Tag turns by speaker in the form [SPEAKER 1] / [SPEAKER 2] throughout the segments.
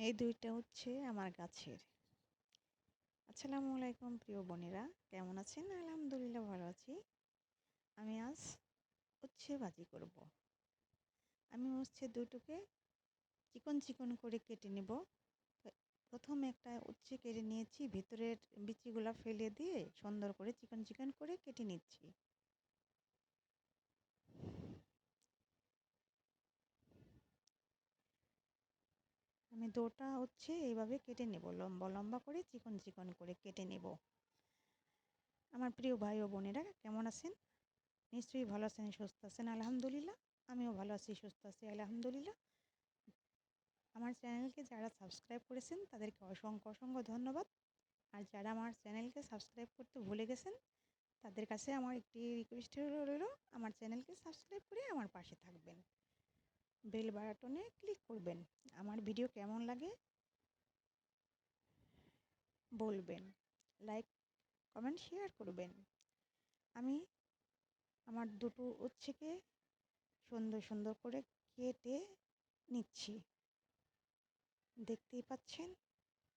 [SPEAKER 1] এই দুইটা হচ্ছে আমার গাছের। আসসালামু আলাইকুম প্রিয় বোনেরা, কেমন আছেন? আলহামদুলিল্লাহ ভালো আছি। আমি আজ উচ্ছে ভাজি করব। আমি উচ্ছে দুটোকে চিকন চিকন করে কেটে নেব। প্রথমে একটা উচ্ছে কেটে নিয়েছি, ভিতরের বিচিগুলা ফেলে দিয়ে সুন্দর করে চিকন চিকন করে কেটে নিচ্ছি। আমি দুটো উচ্ছে এইভাবে কেটে নেব, লম্বা লম্বা করে চিকন চিকন করে কেটে নেব। আমার প্রিয় ভাই ও বোনেরা কেমন আছেন? নিশ্চয়ই ভালো আছেন, সুস্থ আছেন আলহামদুলিল্লাহ। আমিও ভালো আছি, সুস্থ আছি আলহামদুলিল্লাহ। আমার চ্যানেলকে যারা সাবস্ক্রাইব করেছেন তাদেরকে অসংখ্য অসংখ্য ধন্যবাদ। আর যারা আমার চ্যানেলকে সাবস্ক্রাইব করতে ভুলে গেছেন তাদের কাছে আমার একটি রিকোয়েস্ট রইল, আমার চ্যানেলকে সাবস্ক্রাইব করে আমার পাশে থাকবেন। বেল বাটনে ক্লিক করবেন। আমার ভিডিও কেমন লাগে বলবেন। লাইক, কমেন্ট, শেয়ার করবেন। আমি আমার দুটো উচ্ছেকে সুন্দর সুন্দর করে কেটে নিচ্ছি। দেখতেই পাচ্ছেন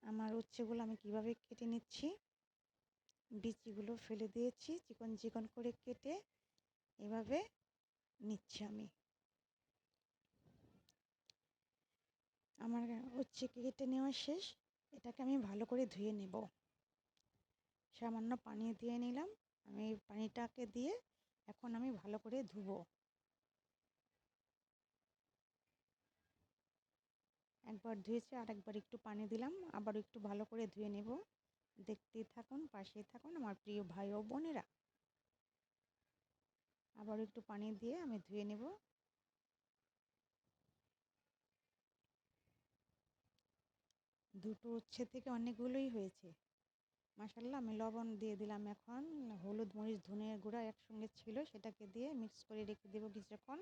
[SPEAKER 1] আমার উচ্ছেগুলো আমি কিভাবে কেটে নিচ্ছি। বিচিগুলো ফেলে দিয়েছি, চিকন চিকন করে কেটে এভাবে নিচ্ছি আমি। আমার উচ্ছে কেটে নেওয়া শেষ। এটাকে আমি ভালো করে ধুয়ে নেব। সামান্য পানি দিয়ে নিলাম। আমি পানিটাকে দিয়ে এখন আমি ভালো করে ধুবো। একবার ধুয়েছি, আর একবার একটু পানি দিলাম, আবার একটু ভালো করে ধুয়ে নেব। দেখতেই থাকুন, পাশেই থাকুন আমার প্রিয় ভাই ও বোনেরা। আবার একটু পানি দিয়ে আমি ধুয়ে নেব। দুটো উচ্ছে থেকে অনেকগুলোই হয়েছে মাশাআল্লাহ। আমি লবণ দিয়ে দিলাম, এখন হলুদ মরিচ ধনিয়া গুঁড়া একসঙ্গে ছিল, সেটাকে দিয়ে মিক্স করে রেখে দেবো কিছুক্ষণ।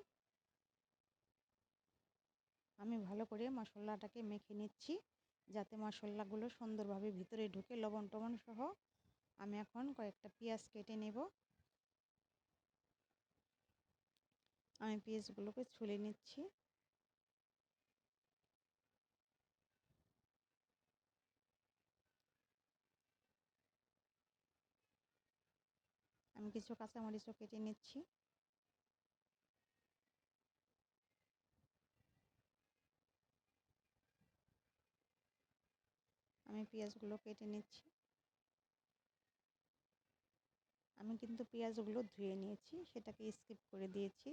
[SPEAKER 1] আমি ভালো করে মশলাটাকে মেখে নিচ্ছি যাতে মশলাগুলো সুন্দরভাবে ভিতরে ঢুকে, লবণ টবণ সহ। আমি এখন কয়েকটা পেঁয়াজ কেটে নেব। আমি পেঁয়াজগুলোকে ছুলে নিচ্ছি। আমি কিছু কাঁচামরিচও কেটে নিচ্ছি। আমি পেঁয়াজগুলো কেটে নিচ্ছি। আমি কিন্তু পেঁয়াজগুলো ধুয়ে নিয়েছি, সেটাকে স্কিপ করে দিয়েছি।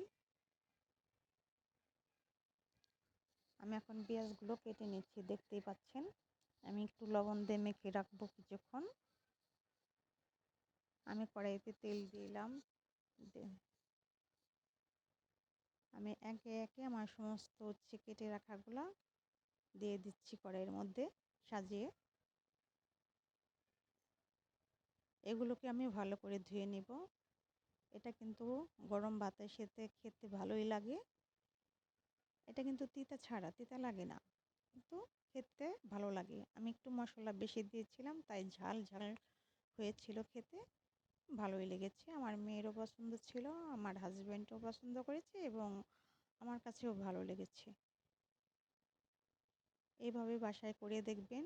[SPEAKER 1] আমি এখন পেঁয়াজগুলো কেটে নিচ্ছি, দেখতেই পাচ্ছেন। আমি একটু লবণ দিয়ে মেখে রাখবো কিছুক্ষণ। আমি কড়াইতে তেল দিলাম। আমি একে একে আমার সমস্ত হচ্ছে কেটে রাখাগুলো দিয়ে দিচ্ছি কড়াইয়ের মধ্যে সাজিয়ে। এগুলোকে আমি ভালো করে ধুয়ে নেব। এটা কিন্তু গরম ভাতের সাথে খেতে ভালোই লাগে। এটা কিন্তু তিতা ছাড়া, তিতা লাগে না, কিন্তু খেতে ভালো লাগে। আমি একটু মশলা বেশি দিয়েছিলাম, তাই ঝাল ঝাল হয়েছিল খেতে। ভালোই লেগেছে, আমার মেয়েরও পছন্দ ছিল, আমার হাজব্যান্ডও পছন্দ করেছে এবং আমার কাছেও ভালো লেগেছে। এইভাবে বাসায় করে দেখবেন,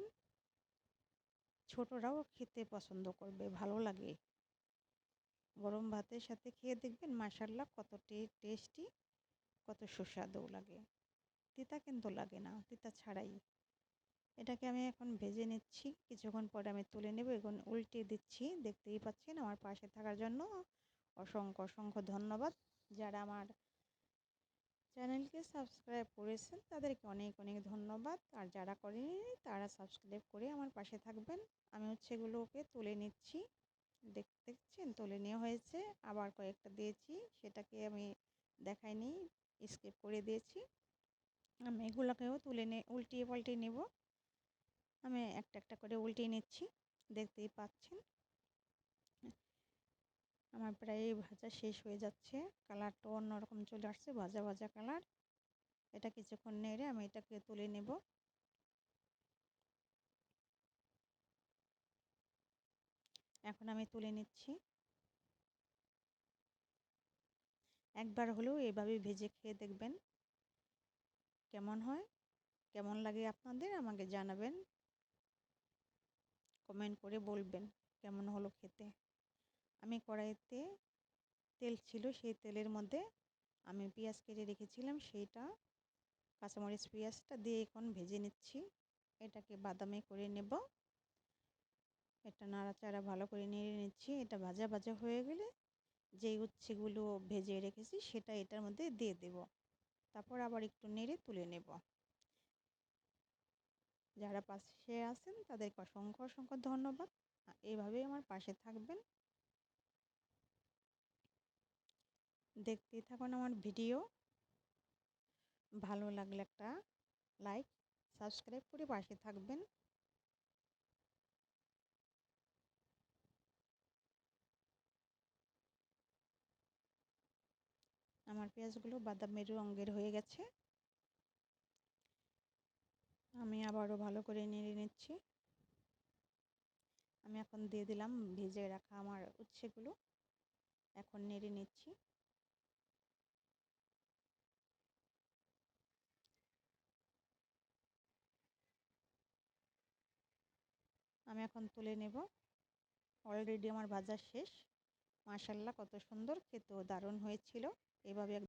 [SPEAKER 1] ছোটরাও খেতে পছন্দ করবে, ভালো লাগে। গরম ভাতের সাথে খেয়ে দেখবেন মাশাআল্লাহ কতটি টেস্টি, কত সুস্বাদু লাগে। তিতা কিন্তু লাগে না, তিতা ছাড়াই। এটাকে আমি এখন ভেজে নিচ্ছি, কিছুক্ষণ পরে আমি তুলে নেব। এখন উল্টে দিচ্ছি, দেখতেই পাচ্ছেন। আমার পাশে থাকার জন্য অসংখ্য অসংখ্য ধন্যবাদ। যারা আমার চ্যানেলকে সাবস্ক্রাইব করেছেন তাদেরকে অনেক অনেক ধন্যবাদ। আর যারা করেনি তারা সাবস্ক্রাইব করে আমার পাশে থাকবেন। আমি হচ্ছে এগুলোকে তুলে নিচ্ছি, দেখছেন তুলে নেওয়া হয়েছে। আবার কয়েকটা দিয়েছি, সেটাকে আমি দেখাইনি, স্কিপ করে দিয়েছি। আমি এগুলোকেও তুলে উল্টিয়ে পাল্টিয়ে নেব। আমি একটা একটা করে উল্টিয়ে নিচ্ছি, দেখতেই পাচ্ছেন। আমার প্রায় ভাজা শেষ হয়ে যাচ্ছে, কালারটা অন্যরকম চলে আসছে, ভাজা ভাজা কালার। এটা কিছুক্ষণ নেড়ে আমি এটাকে তুলে নেব। এখন আমি তুলে নিচ্ছি। একবার হলেও এভাবে ভেজে খেয়ে দেখবেন কেমন হয়। কেমন লাগে আপনাদের আমাকে জানাবেন, কমেন্ট করে বলবেন কেমন হলো খেতে। আমি কড়াইতে তেল ছিল, সেই তেলের মধ্যে আমি পেঁয়াজ কেটে রেখেছিলাম, সেইটা কাঁচামরিচ পেঁয়াজটা দিয়ে এখন ভেজে নিচ্ছি। এটাকে বাদামি করে নেব। এটা নাড়াচাড়া ভালো করে নেড়ে নিচ্ছি। এটা ভাজা ভাজা হয়ে গেলে যেই উচ্ছেগুলো ভেজে রেখেছি সেটা এটার মধ্যে দিয়ে দেব। তারপর আবার একটু নেড়ে তুলে নেব। যারা পাশে আছেন তাদেরকে অসংখ্য অসংখ্য ধন্যবাদ। এইভাবেই আমার পাশে থাকবেন। দেখতেই থাকুন আমার ভিডিও। ভালো লাগলে একটা লাইক, সাবস্ক্রাইব করে পাশে থাকবেন। আমার পেঁয়াজগুলো বাদামি রঙের হয়ে গেছে। আমি আবারও ভালো করে নেড়ে নিচ্ছি। আমি এখন দিয়ে দিলাম ভেজে রাখা আমার উচ্ছেগুলো। এখন নেড়ে নিচ্ছি। আমি এখন তুলে নেব। অলরেডি আমার ভাজা শেষ। মাশাআল্লাহ, কত সুন্দর, খেতেও দারুণ হয়েছিল। এভাবে